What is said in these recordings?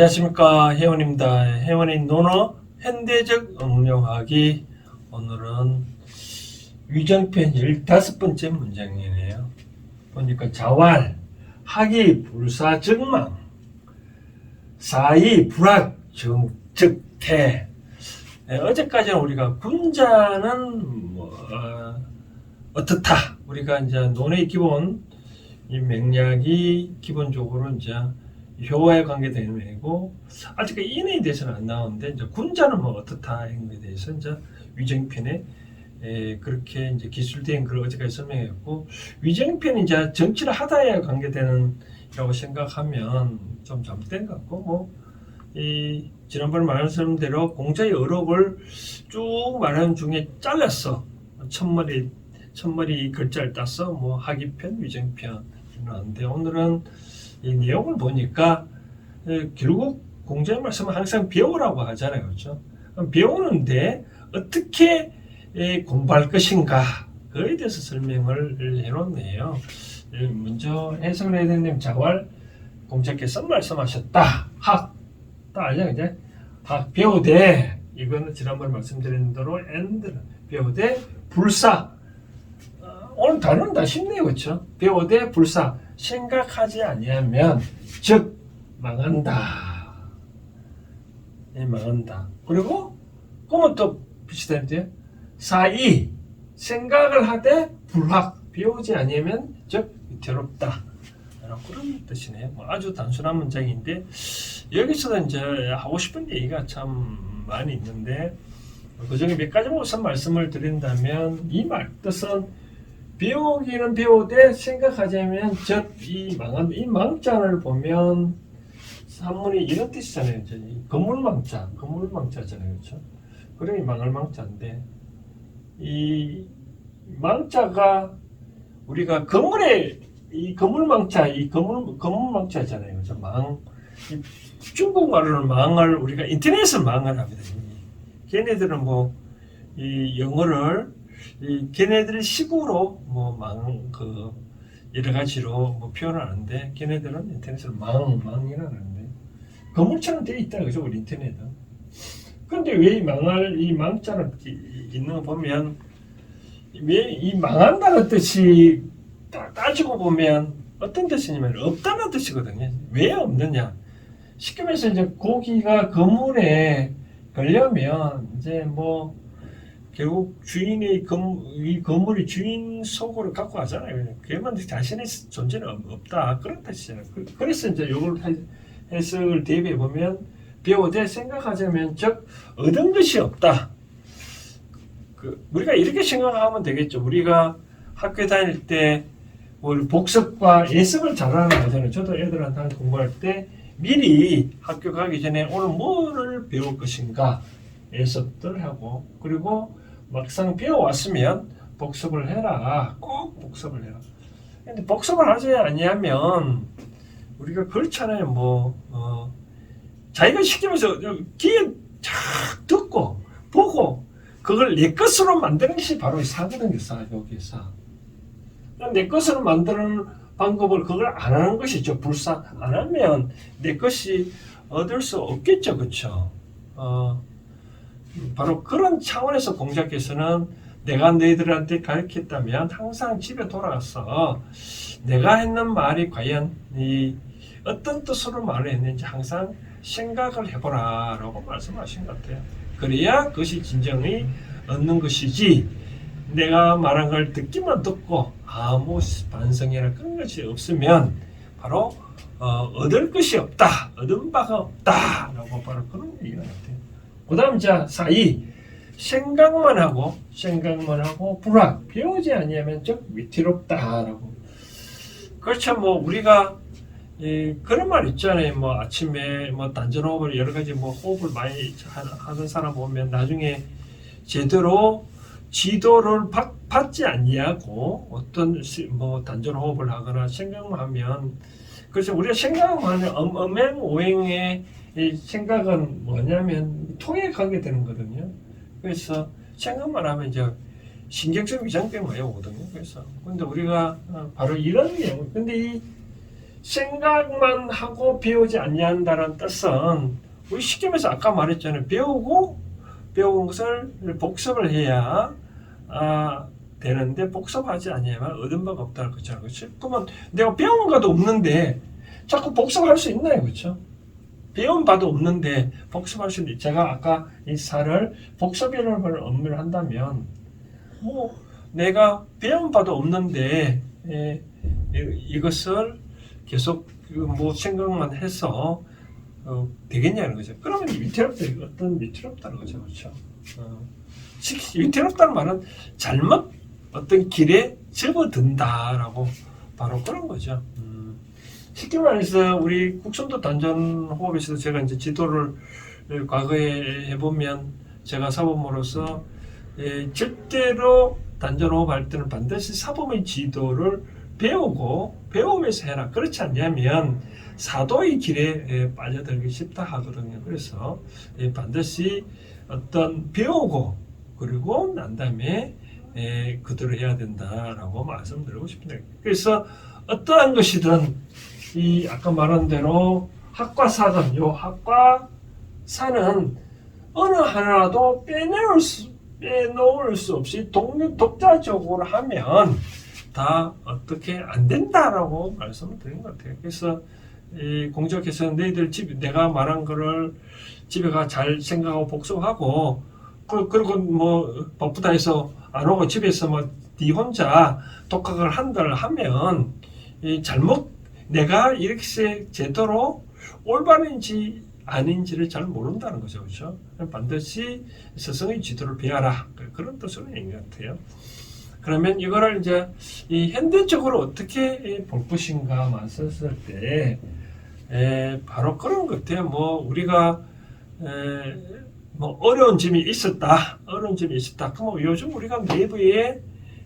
안녕하십니까, 혜원입니다. 혜원의 논어 현대적 응용하기. 오늘은 위정편 15번째 문장이네요. 보니까 자활, 학이 불사증망, 사이 불학 정적태. 어제까지는 우리가 군자는 어떻다. 우리가 이제 논의 기본 이 맥락이 기본적으로 이제 효와에 관계되는 애고, 아직 인에 대해서는 안 나오는데, 이제 군자는 뭐 어떻다 이런 거에 대해서 이제 위정편에 그렇게 이제 기술된 걸 어제까지 설명했고, 위정편이 이제 정치를 하다에 관계되는 라고 생각하면 좀 잘못된 것 같고, 지난번에 말씀드린 대로 공자의 어록을 쭉 말하는 중에 잘랐어. 첫머리 글자를 따서 하기편, 위정편 이러는데, 오늘은 이 내용을 보니까 결국 공자의 말씀은 항상 배우라고 하잖아요. 그렇죠? 배우는데 어떻게 공부할 것인가, 그에 대해서 설명을 해놓네요. 먼저 해석을 해야 되는 자활, 공자께서 말씀하셨다. 학, 딱 알죠? 이제 학 배우되, 이거는 지난번에 말씀드린 대로 and 배우되 불사. 오늘 단어는 다 쉽네요. 그렇죠? 배우되 불사, 생각하지 아니하면 즉 망한다. 망한다. 그리고 그러면 또 비슷한데요. 사이, 생각을 하되 불학, 배우지 아니하면 즉 위태롭다. 그런 뜻이네요. 아주 단순한 문장인데, 여기서도 이제 하고 싶은 얘기가 참 많이 있는데, 그 중에 몇 가지만 우선 말씀을 드린다면, 이 말 뜻은 배우기는 배우되 생각하자면 이 망자를 보면 산문이 이런 뜻이잖아요. 건물망자잖아요. 그렇죠? 그러니 망할 망자인데, 이 망자가 우리가 이 건물망자잖아요. 그렇죠? 중국말로는 망을 우리가 인터넷을 망을 합니다. 걔네들은 이 영어를 걔네들의 식으로 여러 가지로 표현을 하는데, 걔네들은 인터넷을 망이라 하는데, 건물처럼 되어 있다. 그죠? 우리 인터넷은. 그런데 왜 이 망자는 있는 거 보면, 왜 이 망한다는 뜻이 따지고 보면 어떤 뜻이냐면 없다는 뜻이거든요. 왜 없느냐? 쉽게 말해서 이제 고기가 건물에 걸려면 이제 결국 주인이 이 건물이 주인 속으로 갖고 가잖아요. 그만 자신의 존재는 없다. 그런 뜻이잖아요. 그래서 이제 이걸 해석을 대비해 보면, 배우되 생각하자면 즉 얻은 것이 없다. 우리가 이렇게 생각하면 되겠죠. 우리가 학교 다닐 때 복습과 예습을 잘하는 거잖아요. 저도 애들한테 공부할 때 미리 학교 가기 전에 오늘 뭐를 배울 것인가 예습들 하고, 그리고 막상 배워왔으면 복습을 해라. 꼭 복습을 해라. 근데 복습을 하지 아니하면 우리가 그렇잖아요. 자기가 시키면서 귀에 쫙 듣고 보고 그걸 내 것으로 만드는 것이 바로 사거든요. 여기서 내 것으로 만드는 방법을 그걸 안 하는 것이죠. 불사 안 하면 내 것이 얻을 수 없겠죠. 그렇죠? 바로 그런 차원에서 공자께서는 내가 너희들한테 가르쳤다면 항상 집에 돌아가서 내가 했는 말이 과연 어떤 뜻으로 말을 했는지 항상 생각을 해보라 라고 말씀하신 것 같아요. 그래야 그것이 진정히 얻는 것이지, 내가 말한 걸 듣기만 듣고 아무 반성이나 그런 것이 없으면 바로 얻을 것이 없다, 얻은 바가 없다 라고 바로 그런 얘기가 같아요. 그 다음 사이, 생각만 하고 불학, 배우지 아니하면 즉 위태롭다라고. 그렇죠. 우리가 그런 말 있잖아요. 아침에 단전호흡을 여러 가지 호흡을 많이 하는 사람 보면 나중에 제대로 지도를 받지 아니하고 어떤 단전호흡을 하거나 생각만 하면, 그래서 우리가 생각만 하면 엄행오행의 이 생각은 뭐냐면 통에 가게 되는 거거든요. 그래서 생각만 하면 이제 신경성 위장병 와요 오거든요. 그래서 근데 우리가 바로 이런 내용, 근데 생각만 하고 배우지 아니한다는 뜻은 우리 쉽게 말해서 아까 말했잖아요. 배운 것을 복습을 해야 되는데 복습하지 않으면 얻은 바가 없다는 거죠. 그렇죠? 그러면 내가 배운 것도 없는데 자꾸 복습할 수 있나요? 그렇죠? 배운 바도 없는데 복습할 수 있는데 제가 아까 이 사를 복습이라는 업무를 한다면 뭐 내가 배운 바도 없는데 이것을 계속 뭐 생각만 해서 되겠냐는 거죠. 그러면 위태롭다는 거죠. 그렇죠? 위태롭다는 말은 잘못 어떤 길에 접어든다라고 바로 그런 거죠. 쉽게 말해서 우리 국선도 단전 호흡에서 제가 이제 지도를 과거에 해보면 제가 사범으로서 절대로 단전 호흡할 때는 반드시 사범의 지도를 배우면서 해라. 그렇지 않냐면 사도의 길에 빠져들기 쉽다 하거든요. 그래서 반드시 어떤 배우고 그리고 난 다음에 그대로 해야 된다라고 말씀드리고 싶습니다. 그래서 어떠한 것이든 이 아까 말한 대로 학과사든 요 학과사는 어느 하나라도 빼놓을 수 없이 독자적으로 하면 다 어떻게 안 된다라고 말씀을 드린 것 같아요. 그래서 이 공적에서 너희들 내가 말한 거를 집에 가 잘 생각하고 복습하고 그리고 뭐 바쁘다 해서 안 오고 집에서 뭐 네 혼자 독학을 한다를 하면 이 내가 이렇게 제대로 올바른지 아닌지를 잘 모른다는 거죠. 그렇죠? 반드시 스승의 지도를 배워라. 그런 뜻으로 얘기한 것 같아요. 그러면 이거를 이제 이 현대적으로 어떻게 볼 것인가 맞섰을 때 바로 그런 것 같아요. 뭐 우리가 뭐 어려운 점이 있었다. 그럼 요즘 우리가 네이버에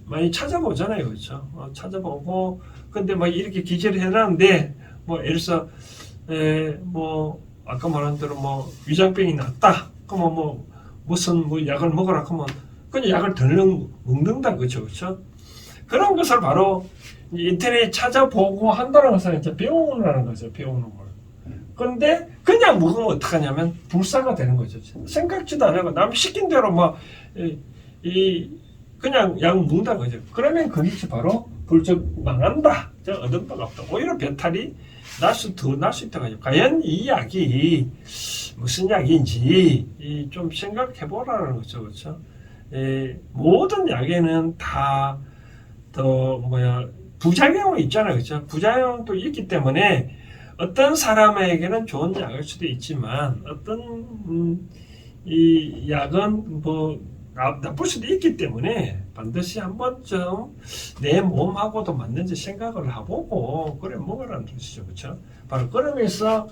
많이 찾아보잖아요. 그렇죠? 찾아보고 근데 뭐 이렇게 기재를 해놨는데 뭐 예를 들어서 뭐 아까 말한 대로 뭐 위장병이 났다. 그러면 뭐 무슨 뭐 약을 먹어라. 그러면 그냥 약을 덜 먹는다. 그렇죠? 그런 것을 바로 인터넷에 찾아보고 한다는 것은 이제 배우는 거죠. 배우는 걸. 근데 그냥 먹으면 어떡하냐면 불사가 되는 거죠. 생각지도 안 하고 남 시킨 대로 막 그냥 약 먹는다는 거죠. 그러면 그것이 바로 불적 망한다. 얻은 바가 없다. 오히려 배탈이 더 날 수 있다고 하죠. 과연 이 약이 무슨 약인지 좀 생각해 보라는 거죠. 그렇죠? 모든 약에는 다 부작용이 있잖아요. 그렇죠? 부작용도 있기 때문에 어떤 사람에게는 좋은 약일 수도 있지만 어떤 이 약은 뭐 나쁠 수도 있기 때문에 반드시 한 번쯤 내 몸하고도 맞는지 생각을 해보고 그래 먹으라는 뜻이죠. 그렇죠? 바로 그러면서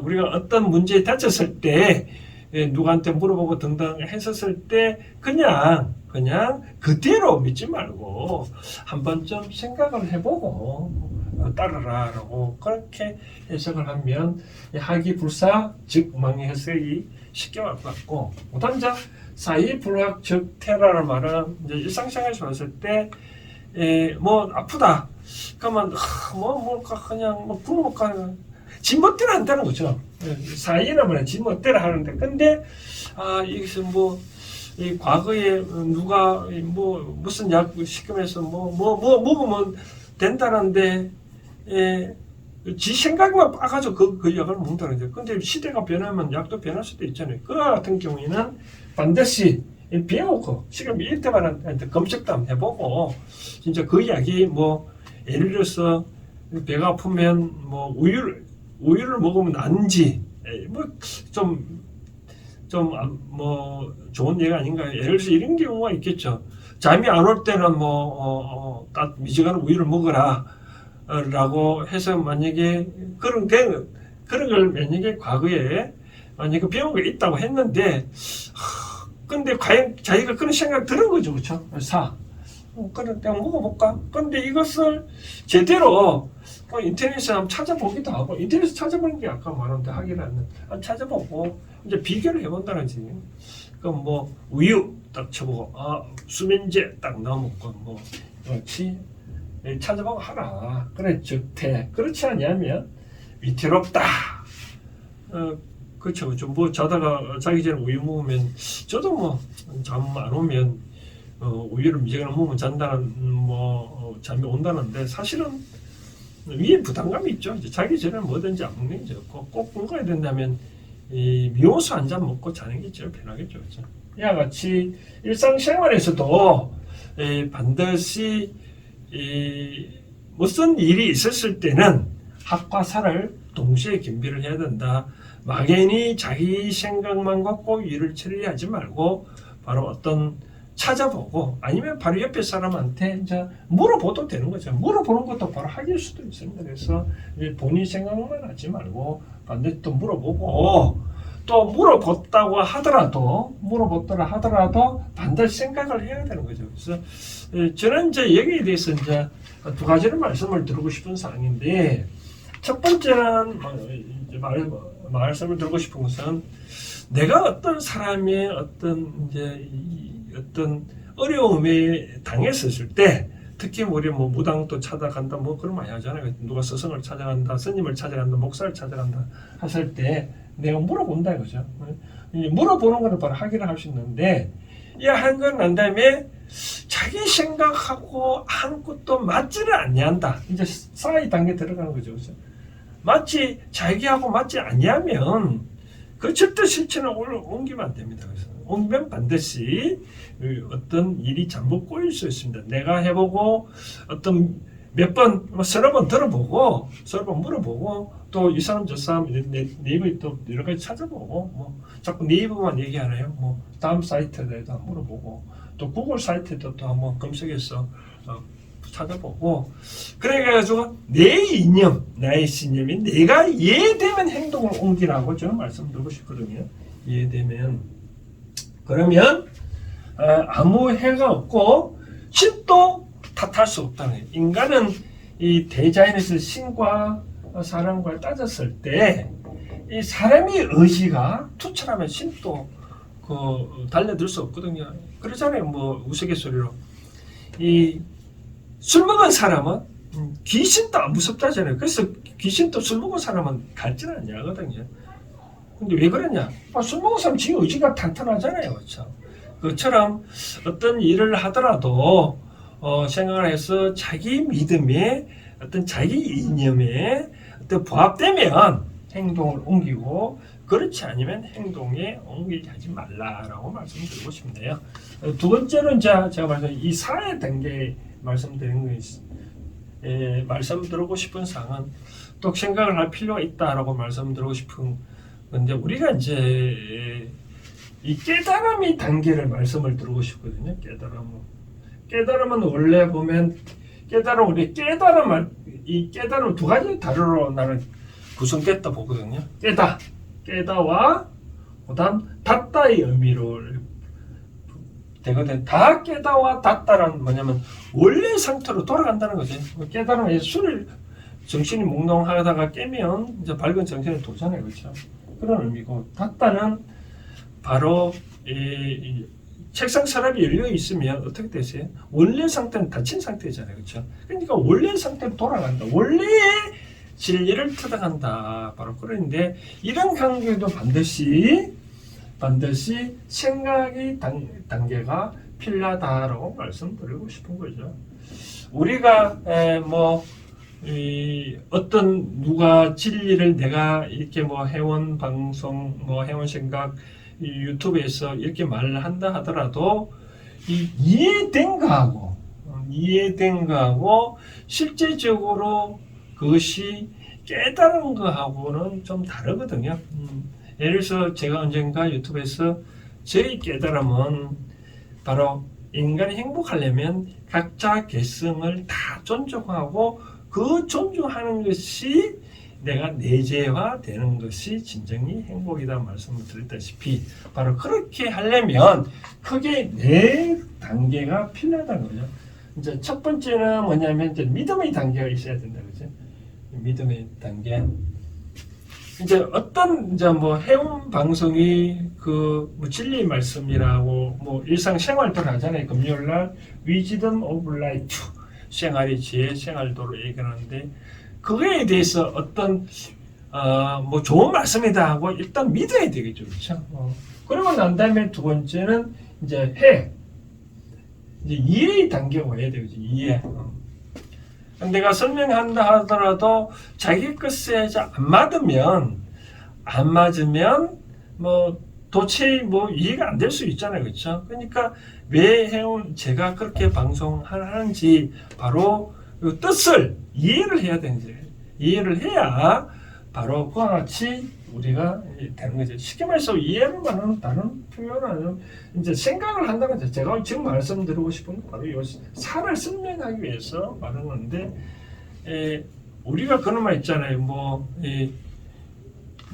우리가 어떤 문제에 다쳤을 때 누구한테 물어보고 등등 했었을 때 그냥 그대로 믿지 말고 한 번쯤 생각을 해보고 따르라라고 그렇게 해석을 하면 하기불사 즉 망해석이 쉽게 올 것 같고 무단자 사이불학 즉 테라라는 말은 이제 일상생활에서 봤을 때 뭐 아프다 그러면 뭘까 그냥 뭐 굶을까 지멋대로 한다는 거죠. 사이라는 말은 지멋대로 하는데 근데 이것은 뭐 이 과거에 누가 뭐 무슨 약 시키면서 뭐 먹으면 된다는데 지 생각만 빠가지고 그 약을 먹는다는 거죠. 근데 시대가 변하면 약도 변할 수도 있잖아요. 그 같은 경우에는 반드시 배우고 지금 이때만 검색도 한번 해보고 진짜 그 약이 뭐 예를 들어서 배가 아프면 뭐 우유를 먹으면 낫는지 뭐 뭐 좋은 예가 아닌가요? 예를 들어서 이런 경우가 있겠죠. 잠이 안 올 때는 딱 미지근한 우유를 먹어라 라고 해서 만약에 그런 걸 만약에 과거에 만약에 배운 게 있다고 했는데 근데 과연 자기가 그런 생각 들은 거죠. 그렇죠? 그래 내가 먹어볼까? 근데 이것을 제대로 인터넷에 한번 찾아보기도 하고 인터넷에서 찾아보는 게 아까 말한 데 하기라는 찾아보고 이제 비교를 해본다는 거지. 그럼 뭐 우유 딱 쳐보고 수면제 딱 넣어먹고 뭐 그렇지 찾아보고 하라. 그래 적태. 그렇지 않냐면 위태롭다. 그렇죠. 그렇죠. 뭐 자다가 자기 전에 우유 먹으면 저도 뭐 잠 안 오면 우유를 미적으로 먹으면 잔다는 잠이 온다는데 사실은 위에 부담감이 있죠. 이제 자기 전에 뭐든지 안 먹는 게 좋고 꼭 먹어야 된다면 이 미호수 한 잔 먹고 자는 게 제일 편하겠죠. 그렇죠? 이와 같이 일상생활에서도 반드시 무슨 일이 있었을 때는 학과 살을 동시에 겸비를 해야 된다. 막연히 자기 생각만 갖고 일을 처리하지 말고 바로 어떤 찾아보고 아니면 바로 옆에 사람한테 이제 물어봐도 되는 거죠. 물어보는 것도 바로 학일 수도 있습니다. 그래서 본인 생각만 하지 말고 반드시 또 물어보고 또 물어봤다고 하더라도 반드시 생각을 해야 되는 거죠. 그래서 저는 이제 여기에 대해서 이제 두 가지를 말씀을 드리고 싶은 사항인데 첫 번째는 이제 말씀을 드리고 싶은 것은 내가 어떤 사람의 어떤 어려움에 당했었을 때 특히 우리 무당도 찾아간다 그런 많이 하잖아요. 누가 스승을 찾아간다, 스님을 찾아간다, 목사를 찾아간다 했을 때 내가 물어본다 이거죠. 물어보는 거는 바로 학위를 할 수 있는데 이 한 건 난 다음에 자기 생각하고 아무것도 맞지를 않냐한다. 이제 사이 단계 들어가는 거죠. 그렇죠? 마치 자기하고 맞지 않냐면 그 절대 실천을 옮기면 안 됩니다. 그래서 옮기면 반드시 어떤 일이 잘못 꼬일 수 있습니다. 내가 해보고 어떤 몇 번, 서너 번 들어보고, 서너 번 물어보고, 또 이 사람 저 사람 네이버에 또 여러 가지 찾아보고, 자꾸 네이버만 얘기하나요? 다음 사이트에도 물어보고, 또 구글 사이트에도 또 한번 검색해서 찾아보고, 그래가지고 내 이념, 나의 신념이 내가 이해되면 행동을 옮기라고 저는 말씀드리고 싶거든요. 이해되면. 그러면 아무 해가 없고 신도 탓할 수 없다는 거예요. 인간은 이 대자연에서 신과 사람과 따졌을 때 이 사람의 의지가 투철하면 신도 달려들 수 없거든요. 그러잖아요. 우스갯소리로 이 술 먹은 사람은 귀신도 안 무섭다잖아요. 그래서 귀신도 술 먹은 사람은 갈지는 않냐거든요. 근데 왜 그러냐? 술 먹은 사람 지 의지가 탄탄하잖아요. 그렇죠? 그처럼 어떤 일을 하더라도 생각을 해서 자기 믿음에 어떤 자기 이념에 어떤 부합되면 행동을 옮기고 그렇지 않으면 행동에 옮기지 하지 말라라고 말씀드리고 싶네요. 두 번째는 제가 말씀 이 사회 단계 말씀드리는 말씀드리고 싶은 사항은 또 생각을 할 필요가 있다라고 말씀드리고 싶은 건데 우리가 이제 이 깨달음의 단계를 말씀을 드리고 싶거든요. 깨달음은 원래 보면 우리 깨달음 두 가지 다루로 나는 구성됐다 보거든요. 깨다와 그다음 닫다의 의미로 되거든. 다 깨다와 닫다란 뭐냐면 원래 상태로 돌아간다는 거지. 깨달음은 술을 정신이 몽롱하다가 깨면 이제 밝은 정신에 도잖아요, 그렇죠? 그런 의미고 닫다는 바로 이 책상 서랍이 열려 있으면 어떻게 되세요? 원래 상태는 닫힌 상태잖아요, 그렇죠? 그러니까 원래 상태로 돌아간다. 원래의 진리를 찾아간다. 바로 그런데 이런 관계도 반드시 생각의 단계가 필요하다라고 말씀드리고 싶은 거죠. 우리가 어떤 누가 진리를 내가 이렇게 회원 방송, 회원 생각 유튜브에서 이렇게 말을 한다 하더라도 이해된 거하고 실제적으로 그것이 깨달은 거하고는 좀 다르거든요. 예를 들어서 제가 언젠가 유튜브에서 저희 깨달음은 바로 인간이 행복하려면 각자 개성을 다 존중하고 그 존중하는 것이 내가 내재화되는 것이 진정이 행복이다 말씀을 드렸다시피 바로 그렇게 하려면 크게 네 단계가 필요하다는 거죠. 이제 첫 번째는 뭐냐면 이제 믿음의 단계가 있어야 된다 그죠? 믿음의 단계. 이제 어떤 해운 방송이 진리의 말씀이라고 일상생활도 하잖아요. 금요일 날 Wisdom of Life 생활의 지혜, 생활도를 얘기하는데 그거에 대해서 어떤 뭐 좋은 말씀이다 하고 일단 믿어야 되겠죠, 그렇죠? 그러고 난 다음에 두 번째는 이제 이제 이해의 단계가 와야 되겠죠, 이해. 내가 설명한다 하더라도 자기 것에 안 맞으면 뭐 도저히 뭐 이해가 안 될 수 있잖아요, 그렇죠? 그러니까 왜 제가 그렇게 방송하는지 바로 그 뜻을 이해를 해야 되는지 이해를 해야 바로 그와 같이 우리가 되는 거죠. 쉽게 말해서 이해를 말하는 다른 표현은 이제 생각을 한다는 거죠. 제가 지금 말씀드리고 싶은 건 바로 이 살을 설명하기 위해서 말하는 건데, 우리가 그런 말 있잖아요.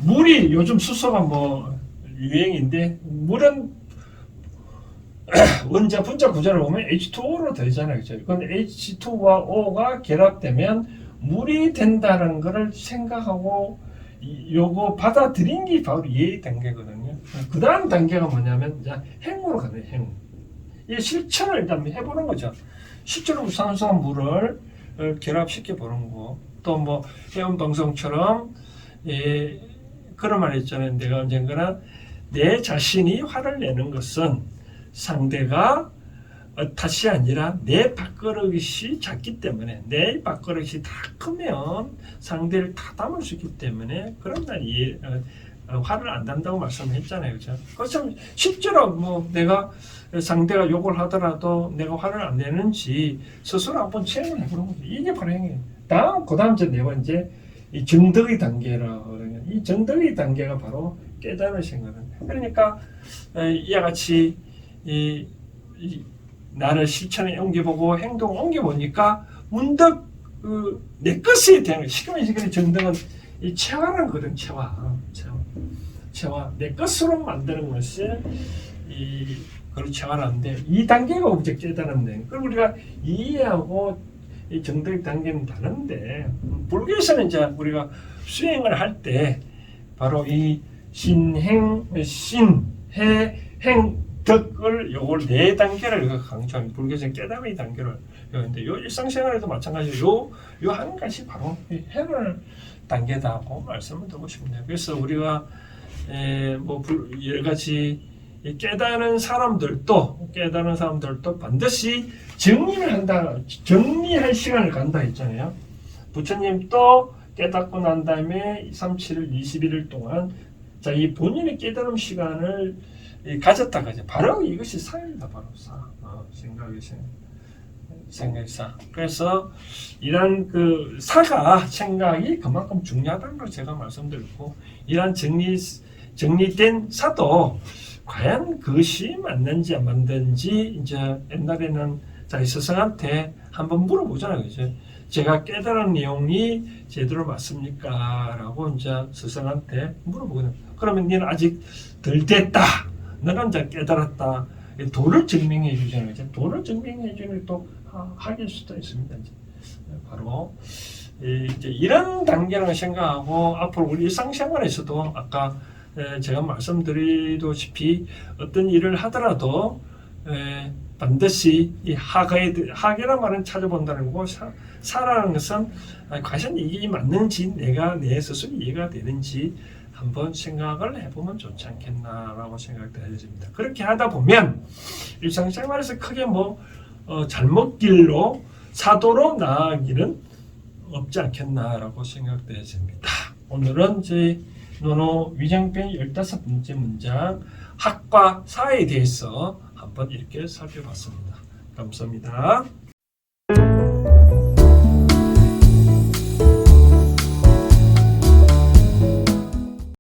물이 요즘 수소가 유행인데, 물은 원자 분자 구조를 보면 H2O로 되잖아요. 그죠? 그런데 H2와 O가 결합되면 물이 된다는 것을 생각하고 요거 받아들인 게 바로 이해의 단계거든요. 그 다음 단계가 뭐냐면 이제 행으로 가는 행. 이 실천을 일단 해보는 거죠. 실제로 산소와 물을 결합시켜 보는 거. 또 회원 방송처럼 그런 말 있잖아요. 내가 언젠가나 내 자신이 화를 내는 것은 상대가 탓이 아니라 내 밥그릇이 작기 때문에, 내 밥그릇이 다 크면 상대를 다 담을 수 있기 때문에 그런 날 화를 안 난다고 말씀했잖아요. 그죠? 그렇지만 실제로 내가 상대가 욕을 하더라도 내가 화를 안 내는지 스스로 한번 체험을 해보는 거죠. 이게 바로 행위예요. 그 다음 네 번째 이 정덕의 단계라고 그러면, 이 정덕의 단계가 바로 깨달은 생각은, 그러니까 이와 같이 나를 실천에 옮겨보고 행동을 옮겨보니까 문득 내 것이 되는, 시간이 정덕은 이 체화라는 거든. 체화 내 것으로 만드는 것이 그걸 체화라는데, 이 단계가 이제 깨달음데, 그럼 우리가 이해하고 이 정덕의 단계는 다른데, 불교에서는 이제 우리가 수행을 할 때 바로 이 신해 행 덕을 요걸 네 단계를 강조합니다. 불교에서는 깨달음의 단계를. 근데 요 일상생활에도 마찬가지로 요 한 가지 바로 해를 단계다고 말씀을 드리고 싶네요. 그래서 우리가 여러 가지 깨달은 사람들도 반드시 정리할 시간을 간다 했잖아요. 부처님도 깨닫고 난 다음에 37일, 21일 동안 이 본인의 깨달음 시간을 가졌다 가죠. 바로 이것이 사입니다. 바로 생각이 사. 그래서 이런 생각이 그만큼 중요하다는 걸 제가 말씀드렸고, 이런 정리된 사도 과연 그것이 맞는지 안 맞는지 이제 옛날에는 자기 스승한테 한번 물어보잖아요. 그죠? 제가 깨달은 내용이 제대로 맞습니까? 라고 이제 스승한테 물어보거든요. 그러면 너는 아직 덜 됐다. 너는 이제 깨달았다. 도를 증명해 주잖아요. 도를 증명해 주는 또 하길 수도 있습니다. 바로 이제 이런 단계를 생각하고 앞으로 우리 일상생활에서도 아까 제가 말씀드리다시피 어떤 일을 하더라도 반드시 이 학이라는 말은 찾아본다는 거고, 사라는 것은 과연 이게 맞는지 내 스스로 이해가 되는지 한번 생각을 해보면 좋지 않겠나라고 생각됩니다. 그렇게 하다 보면 일상생활에서 크게 잘못길로 사도로 나아가기는 없지 않겠나라고 생각되어집니다. 오늘은 논어 위장편 15번째 문장 학과 사에 대해서 한번 이렇게 살펴봤습니다. 감사합니다.